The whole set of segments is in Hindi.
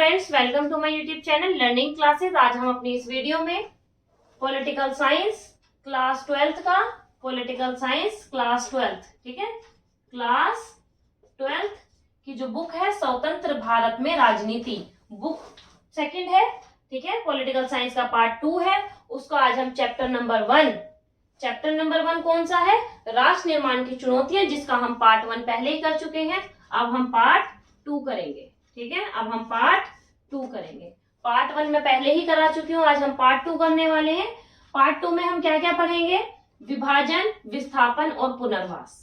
Friends, welcome to my YouTube channel learning classes. आज हम अपनी इस वीडियो में पॉलिटिकल साइंस क्लास 12 का पॉलिटिकल साइंस क्लास 12, ठीक है, क्लास 12 की जो बुक है स्वतंत्र भारत में राजनीति, बुक सेकंड है, ठीक है। पॉलिटिकल साइंस का पार्ट 2 है, उसको आज हम चैप्टर नंबर 1 कौन सा है? राष्ट्र निर्माण की चुनौतियां, जिसका हम पार्ट 1 पहले ही कर चुके हैं। अब हम पार्ट 2 करेंगे, ठीक है। अब हम पार्ट 2 करेंगे। पार्ट 1 में पहले ही करा चुकी हूँ, आज हम पार्ट 2 करने वाले हैं। पार्ट 2 में हम क्या क्या पढ़ेंगे? विभाजन, विस्थापन और पुनर्वास।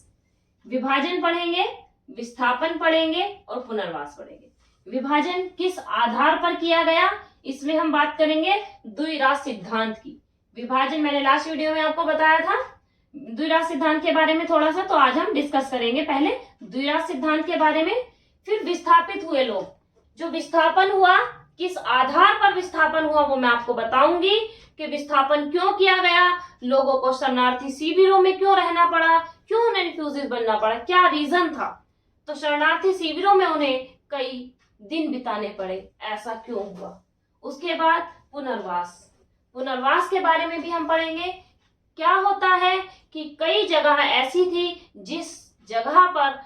विभाजन पढ़ेंगे, विस्थापन पढ़ेंगे और पुनर्वास पढ़ेंगे। विभाजन किस आधार पर किया गया, इसमें हम बात करेंगे द्विराष्ट्र सिद्धांत की। विभाजन मैंने लास्ट वीडियो में आपको बताया था द्विराष्ट्र सिद्धांत के बारे में थोड़ा सा, तो आज हम डिस्कस करेंगे पहले द्विराष्ट्र सिद्धांत के बारे में। फिर विस्थापित हुए लोग, जो विस्थापन हुआ, किस आधार पर विस्थापन हुआ वो मैं आपको बताऊंगी कि विस्थापन क्यों किया गया, लोगों को शरणार्थी शिविरों में क्यों रहना पड़ा, क्यों उन्हें रिफ्यूजीज बनना पड़ा, क्या रीजन था, तो शरणार्थी शिविरों में उन्हें कई दिन बिताने पड़े, ऐसा क्यों हुआ। उसके बाद पुनर्वास के बारे में भी हम पढ़ेंगे। क्या होता है कि कई जगह ऐसी थी जिस जगह पर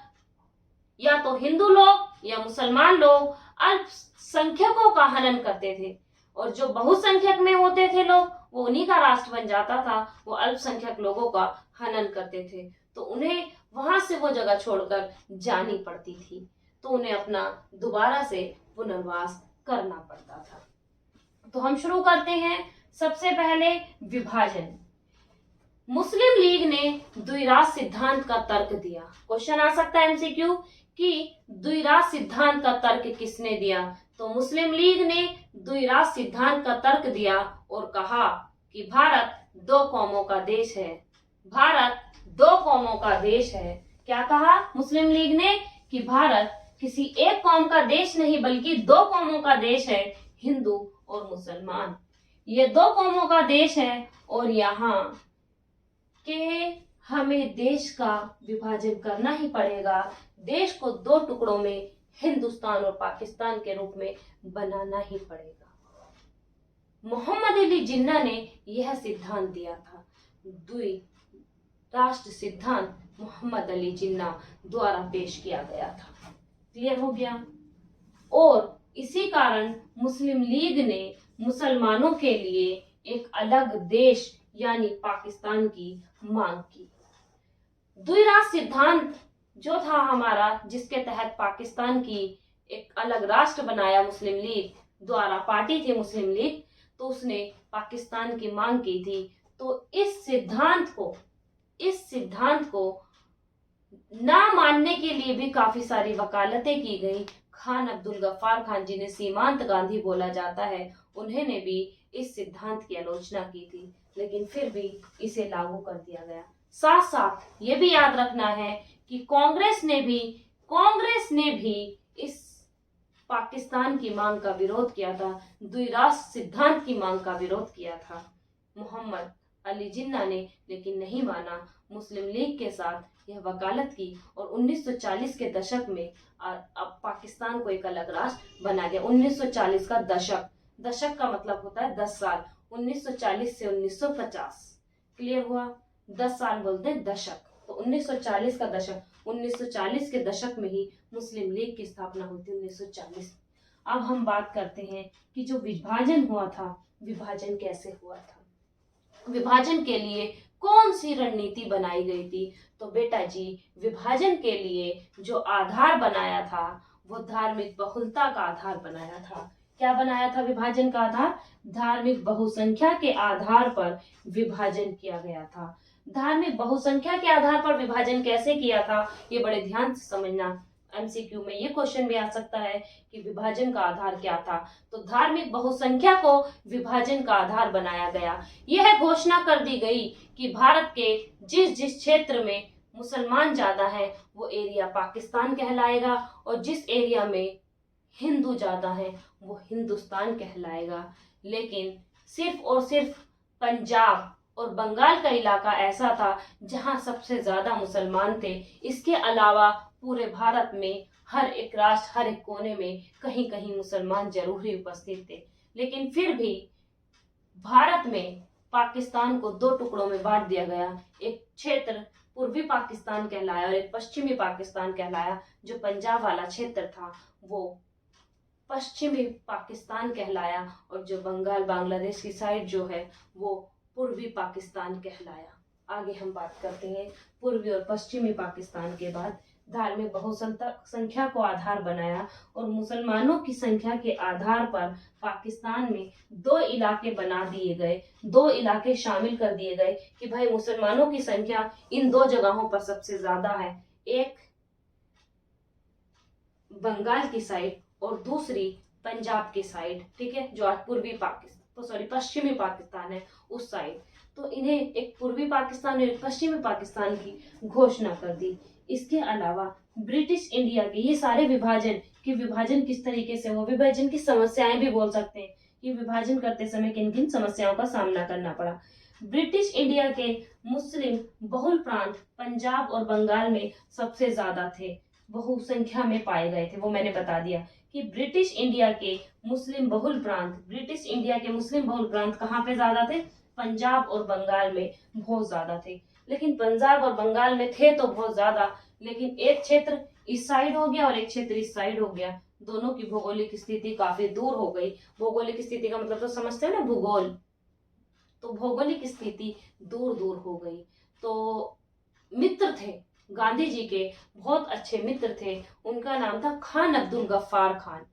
या तो हिंदू लोग या मुसलमान लोग अल्पसंख्यकों का हनन करते थे, और जो बहुसंख्यक में होते थे लोग, वो उन्हीं का राष्ट्र बन जाता था, वो अल्पसंख्यक लोगों का हनन करते थे, तो उन्हें वहां से वो जगह छोड़कर जानी पड़ती थी, तो उन्हें अपना दोबारा से पुनर्वास करना पड़ता था। तो हम शुरू करते हैं। सबसे पहले विभाजन। मुस्लिम लीग ने द्विराष्ट्र सिद्धांत का तर्क दिया। क्वेश्चन आ सकता है एमसीक्यू कि द्विराष्ट्र सिद्धांत का तर्क किसने दिया, तो मुस्लिम लीग ने द्विराष्ट्र सिद्धांत का तर्क दिया और कहा कि भारत दो कौमों का देश है। भारत दो कौमों का देश है। क्या कहा मुस्लिम लीग ने? कि भारत किसी एक कौम का देश नहीं बल्कि दो कौमों का देश है, हिंदू और मुसलमान। ये दो कौमों का देश है और यहाँ के हमें देश का विभाजन करना ही पड़ेगा। देश को दो टुकड़ों में, हिंदुस्तान और पाकिस्तान के रूप में बनाना ही पड़ेगा। मोहम्मद अली जिन्ना ने यह सिद्धांत दिया था। द्विराष्ट्र सिद्धांत मोहम्मद अली जिन्ना द्वारा पेश किया गया था। क्लियर हो गया? और इसी कारण मुस्लिम लीग ने मुसलमानों के लिए एक अलग देश यानी पाकिस्तान की मांग की। द्विराष्ट्र सिद्धांत जो था हमारा, जिसके तहत पाकिस्तान की एक अलग राष्ट्र बनाया मुस्लिम लीग द्वारा, पार्टी थी मुस्लिम लीग, तो उसने पाकिस्तान की मांग की थी। तो इस सिद्धांत को ना मानने के लिए भी काफी सारी वकालतें की गई। खान अब्दुल गफ्फार खान, जिन्हें सीमांत गांधी बोला जाता है, उन्होंने भी इस सिद्धांत की आलोचना की थी, लेकिन फिर भी इसे लागू कर दिया गया। साथ साथ ये भी याद रखना है कि कांग्रेस ने भी इस पाकिस्तान की मांग का विरोध किया था, द्विराष्ट्र सिद्धांत की मांग का विरोध किया था मोहम्मद अली जिन्ना ने, लेकिन नहीं माना। मुस्लिम लीग के साथ यह वकालत की और 1940 के दशक में अब पाकिस्तान को एक अलग राष्ट्र बना गया। 1940 का दशक का मतलब होता है 10 साल, 1940 से 1950। क्लियर हुआ? 10 साल बोलते हैं दशक, तो 1940 का दशक, 1940 के दशक में ही मुस्लिम लीग की स्थापना हुई थी, 1940। अब हम बात करते हैं कि जो विभाजन हुआ था, विभाजन कैसे हुआ था, विभाजन के लिए कौन सी रणनीति बनाई गई थी। तो बेटा जी, विभाजन के लिए जो आधार बनाया था वो धार्मिक बहुलता का आधार बनाया था। क्या बनाया था विभाजन का आधार? धार्मिक बहुसंख्या के आधार पर विभाजन किया गया था। धार्मिक बहुसंख्या के आधार पर विभाजन कैसे किया था, ये बड़े ध्यान से समझना। एमसीक्यू में ये क्वेश्चन भी आ सकता है कि विभाजन का आधार क्या था। तो धार्मिक बहुसंख्या को विभाजन का आधार बनाया गया। यह घोषणा कर दी गई कि भारत के जिस जिस क्षेत्र में मुसलमान ज्यादा हैं वो एरिया पाकिस्तान कहलाएगा, और जिस एरिया में हिंदू ज्यादा हैं वो हिंदुस्तान कहलाएगा। लेकिन सिर्फ और सिर्फ पंजाब और बंगाल का इलाका ऐसा था जहां सबसे ज्यादा मुसलमान थे। इसके अलावा पूरे भारत में हर एक राष्ट्र, हर एक कोने में कहीं कहीं मुसलमान जरूर ही उपस्थित थे। लेकिन फिर भी भारत में पाकिस्तान को दो टुकड़ों में बांट दिया गया। एक क्षेत्र पूर्वी पाकिस्तान कहलाया और एक पश्चिमी पाकिस्तान कहलाया। जो पंजाब वाला क्षेत्र था वो पश्चिमी पाकिस्तान कहलाया और जो बंगाल बांग्लादेश की साइड जो है वो पूर्वी पाकिस्तान कहलाया। आगे हम बात करते हैं पूर्वी और पश्चिमी पाकिस्तान के बाद धार्मिक बहुसंख्या को आधार बनाया और मुसलमानों की संख्या के आधार पर पाकिस्तान में दो इलाके बना दिए गए, दो इलाके शामिल कर दिए गए कि भाई मुसलमानों की संख्या इन दो जगहों पर सबसे ज्यादा है। एक बंगाल की साइड और दूसरी पंजाब की साइड, ठीक है, जो आज पूर्वी पाकिस्तान पश्चिमी पाकिस्तान है उस साइड। तो इन्हें एक पूर्वी पाकिस्तान और एक पश्चिमी पाकिस्तान की घोषणा कर दी। इसके अलावा ब्रिटिश इंडिया के ये सारे विभाजन किस तरीके से, वो विभाजन की समस्याएं भी बोल सकते हैं कि विभाजन करते समय किन किन समस्याओं का सामना करना पड़ा। ब्रिटिश इंडिया के मुस्लिम बहुल प्रांत पंजाब और बंगाल में सबसे ज्यादा थे, बहुसंख्या में पाए गए थे। वो मैंने बता दिया कि ब्रिटिश इंडिया के मुस्लिम बहुल प्रांत कहाँ पे ज्यादा थे? पंजाब और बंगाल में बहुत ज्यादा थे। लेकिन पंजाब और बंगाल में थे तो बहुत ज्यादा, लेकिन एक क्षेत्र इस साइड हो गया और एक क्षेत्र इस साइड हो गया। दोनों की भौगोलिक स्थिति काफी दूर हो गई। भौगोलिक स्थिति का मतलब तो समझते हो ना, भूगोल। तो भौगोलिक स्थिति दूर दूर हो गई। तो मित्र थे गांधी जी के, बहुत अच्छे मित्र थे। उनका नाम था खान अब्दुल गफ्फार खान,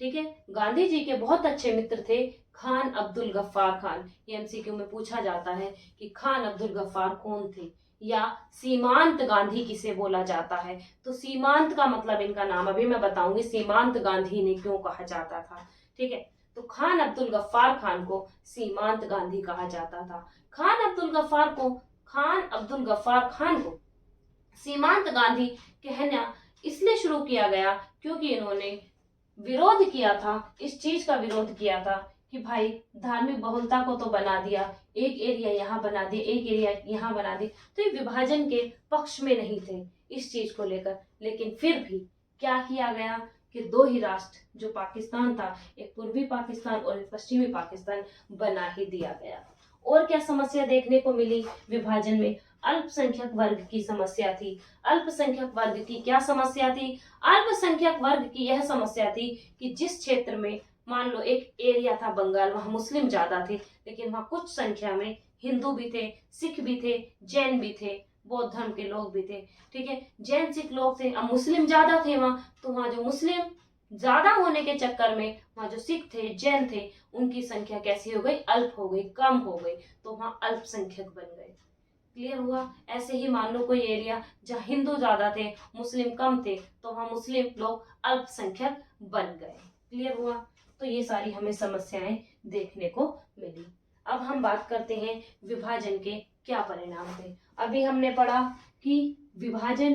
ठीक है। गांधी जी के बहुत अच्छे मित्र थे खान अब्दुल गफ्फार खान। ये एमसीक्यू में पूछा जाता है कि खान अब्दुल गफ्फार कौन थे, या सीमांत गांधी किसे बोला जाता है। तो सीमांत का मतलब इनका नाम अभी मैं बताऊंगी, सीमांत गांधी ने क्यों कहा जाता था, ठीक है। तो खान अब्दुल गफ्फार खान को सीमांत गांधी कहा जाता था। खान अब्दुल गफ्फार खान को सीमांत गांधी कहना इसलिए शुरू किया गया क्योंकि इन्होंने विरोध किया था, इस चीज का विरोध किया था कि भाई धार्मिक बहुलता को तो बना दिया, एक एरिया यहाँ बना दिया, एक एरिया यहाँ बना दिया, तो ये विभाजन के पक्ष में नहीं थे इस चीज को लेकर। लेकिन फिर भी क्या किया गया कि दो ही राष्ट्र जो पाकिस्तान था, एक पूर्वी पाकिस्तान और एक पश्चिमी पाकिस्तान, बना ही दिया गया। और क्या समस्या देखने को मिली विभाजन में? अल्पसंख्यक वर्ग की समस्या थी। अल्पसंख्यक वर्ग की क्या समस्या थी? अल्पसंख्यक वर्ग की यह समस्या थी कि जिस क्षेत्र में मान लो एक एरिया था बंगाल, वहां मुस्लिम ज्यादा थे, लेकिन वहां कुछ संख्या में हिंदू भी थे, सिख भी थे, जैन भी थे, बौद्ध धर्म के लोग भी थे, ठीक है। जैन सिख लोग थे, अब मुस्लिम ज्यादा थे वहां, तो वहां जो मुस्लिम ज्यादा होने के चक्कर में वहां जो सिख थे, जैन थे, उनकी संख्या कैसी हो गई? अल्प हो गई, कम हो गई, तो वहां अल्पसंख्यक बन गए। क्लियर हुआ? ऐसे ही मान लो कोई एरिया जहाँ हिंदू ज्यादा थे, मुस्लिम कम थे, तो वहां मुस्लिम लोग अल्पसंख्यक बन गए। क्लियर हुआ? तो ये सारी हमें समस्याएं देखने को मिली। अब हम बात करते हैं विभाजन के क्या परिणाम थे। अभी हमने पढ़ा कि विभाजन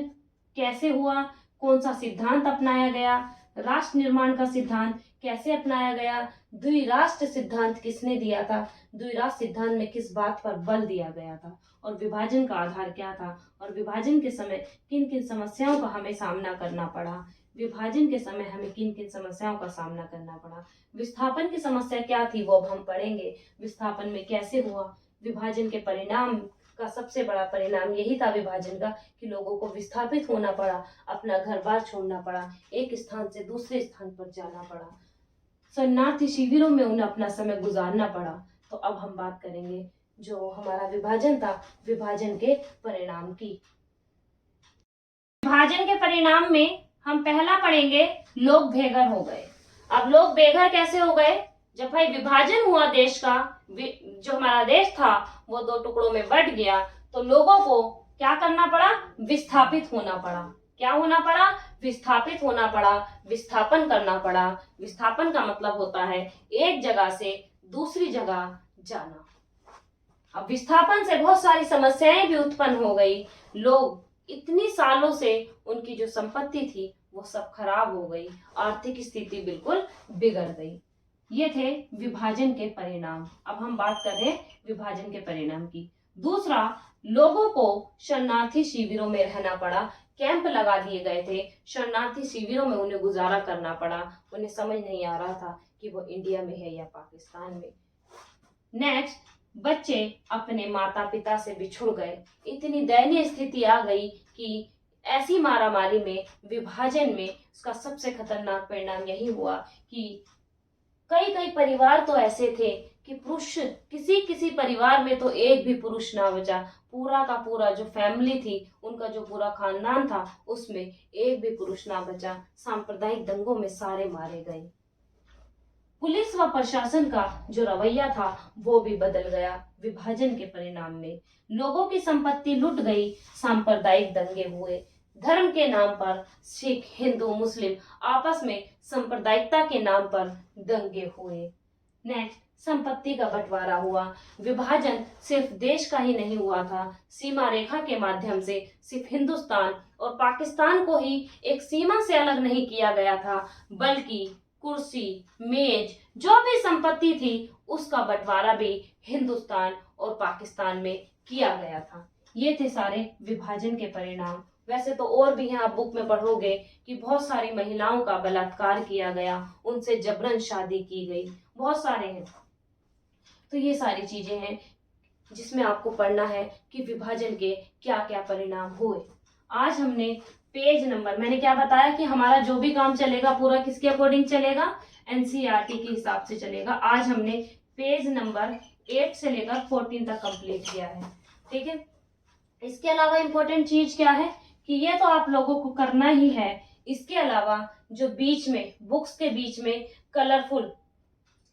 कैसे हुआ, कौन सा सिद्धांत अपनाया गया, राष्ट्र निर्माण का सिद्धांत कैसे अपनाया गया, द्विराष्ट्र सिद्धांत किसने दिया था, द्विराष्ट्र सिद्धांत में किस बात पर बल दिया गया था, और विभाजन का आधार क्या था, और विभाजन के समय किन किन समस्याओं का हमें सामना करना पड़ा, विभाजन के समय हमें किन किन समस्याओं का सामना करना पड़ा। विस्थापन की समस्या क्या थी वो अब हम पढ़ेंगे, विस्थापन में कैसे हुआ। विभाजन के परिणाम का सबसे बड़ा परिणाम यही था विभाजन का कि लोगों को विस्थापित होना पड़ा, अपना घर बार छोड़ना पड़ा, एक स्थान से दूसरे स्थान पर जाना पड़ा, शरणार्थी शिविरों में उन्हें अपना समय गुजारना पड़ा। तो अब हम बात करेंगे जो हमारा विभाजन था, विभाजन के परिणाम की। विभाजन के परिणाम में हम पहला पढ़ेंगे लोग बेघर हो गए। अब लोग बेघर कैसे हो गए? जब भाई विभाजन हुआ देश का, जो हमारा देश था वो दो टुकड़ों में बट गया, तो लोगों को क्या करना पड़ा? विस्थापित होना पड़ा। क्या होना पड़ा? विस्थापित होना पड़ा, विस्थापन करना पड़ा। विस्थापन का मतलब होता है एक जगह से दूसरी जगह जाना। अब विस्थापन से बहुत सारी समस्याएं भी उत्पन्न हो गई। लोग इतनी सालों से उनकी जो संपत्ति थी वो सब खराब हो गई, आर्थिक स्थिति बिल्कुल बिगड़ गई। ये थे विभाजन के परिणाम। अब हम बात कर रहे हैं विभाजन के परिणाम की। दूसरा, लोगों को शरणार्थी शिविरों में रहना पड़ा, कैंप लगा दिए गए थे, शरणार्थी शिविरों में उन्हें गुजारा करना पड़ा, उन्हें समझ नहीं आ रहा था कि वो इंडिया में है या पाकिस्तान में। नेक्स्ट, बच्चे अपने माता पिता से बिछुड़ गए, इतनी दयनीय स्थिति आ गई कि ऐसी मारामारी में, विभाजन में उसका सबसे खतरनाक परिणाम यही हुआ कि कई कई परिवार तो ऐसे थे कि पुरुष, किसी किसी परिवार में तो एक भी पुरुष ना बचा, पूरा का पूरा जो फैमिली थी, उनका जो पूरा खानदान था, उसमें एक भी पुरुष ना बचा। सांप्रदायिक दंगों में सारे मारे गए। पुलिस व प्रशासन का जो रवैया था वो भी बदल गया विभाजन के परिणाम में। लोगों की संपत्ति लुट गई, सांप्रदायिक दंगे हुए, धर्म के नाम पर सिख, हिंदू, मुस्लिम आपस में सांप्रदायिकता के नाम पर दंगे हुए। नेक्स्ट, संपत्ति का बंटवारा हुआ। विभाजन सिर्फ देश का ही नहीं हुआ था, सीमा रेखा के माध्यम से सिर्फ हिंदुस्तान और पाकिस्तान को ही एक सीमा से अलग नहीं किया गया था, बल्कि कुर्सी, मेज, जो भी संपत्ति थी उसका बंटवारा भी हिंदुस्तान और पाकिस्तान में किया गया था। ये थे सारे विभाजन के परिणाम। वैसे तो और भी हैं, आप बुक में पढ़ोगे कि बहुत सारी महिलाओं का बलात्कार किया गया, उनसे जबरन शादी की गई, बहुत सारे हैं। तो ये सारी चीजें हैं जिसमें आपको पढ़ना है कि विभाजन के क्या क्या परिणाम हुए। आज हमने पेज नंबर, मैंने क्या बताया कि हमारा जो भी काम चलेगा पूरा किसके अकॉर्डिंग चलेगा, एनसीईआरटी के हिसाब से चलेगा। आज हमने पेज नंबर 8 से लेकर 14 तक कंप्लीट किया है, ठीक है। इसके अलावा इंपॉर्टेंट चीज क्या है कि ये तो आप लोगों को करना ही है, इसके अलावा जो बीच में, बुक्स के बीच में कलरफुल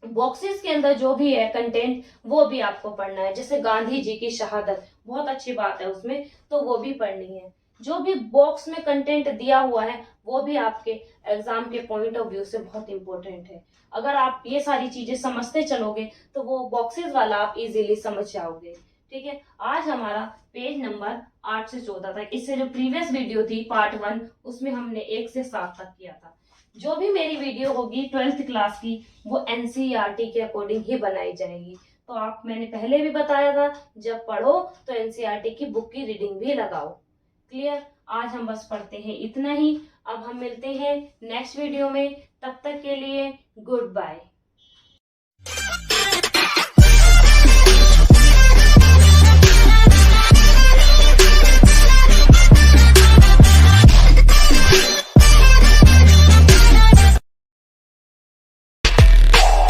बॉक्सेस के अंदर जो भी है कंटेंट वो भी आपको पढ़ना है। जैसे गांधी जी की शहादत, बहुत अच्छी बात है उसमें, तो वो भी पढ़नी है। जो भी बॉक्स में कंटेंट दिया हुआ है वो भी आपके एग्जाम के पॉइंट ऑफ व्यू से बहुत इंपॉर्टेंट है। अगर आप ये सारी चीजें समझते चलोगे तो वो बॉक्सेस वाला आप इजीली समझ जाओगे, ठीक है। आज हमारा पेज नंबर 8 से 14 तक, इससे जो प्रीवियस वीडियो थी पार्ट 1 उसमें हमने 1 से 7 तक किया था। जो भी मेरी वीडियो होगी 12th क्लास की वो एनसीईआरटी के अकॉर्डिंग ही बनाई जाएगी। तो आप, मैंने पहले भी बताया था, जब पढ़ो तो एनसीईआरटी की बुक की रीडिंग भी लगाओ। क्लियर? आज हम बस पढ़ते हैं इतना ही। अब हम मिलते हैं नेक्स्ट वीडियो में, तब तक के लिए गुड बाय।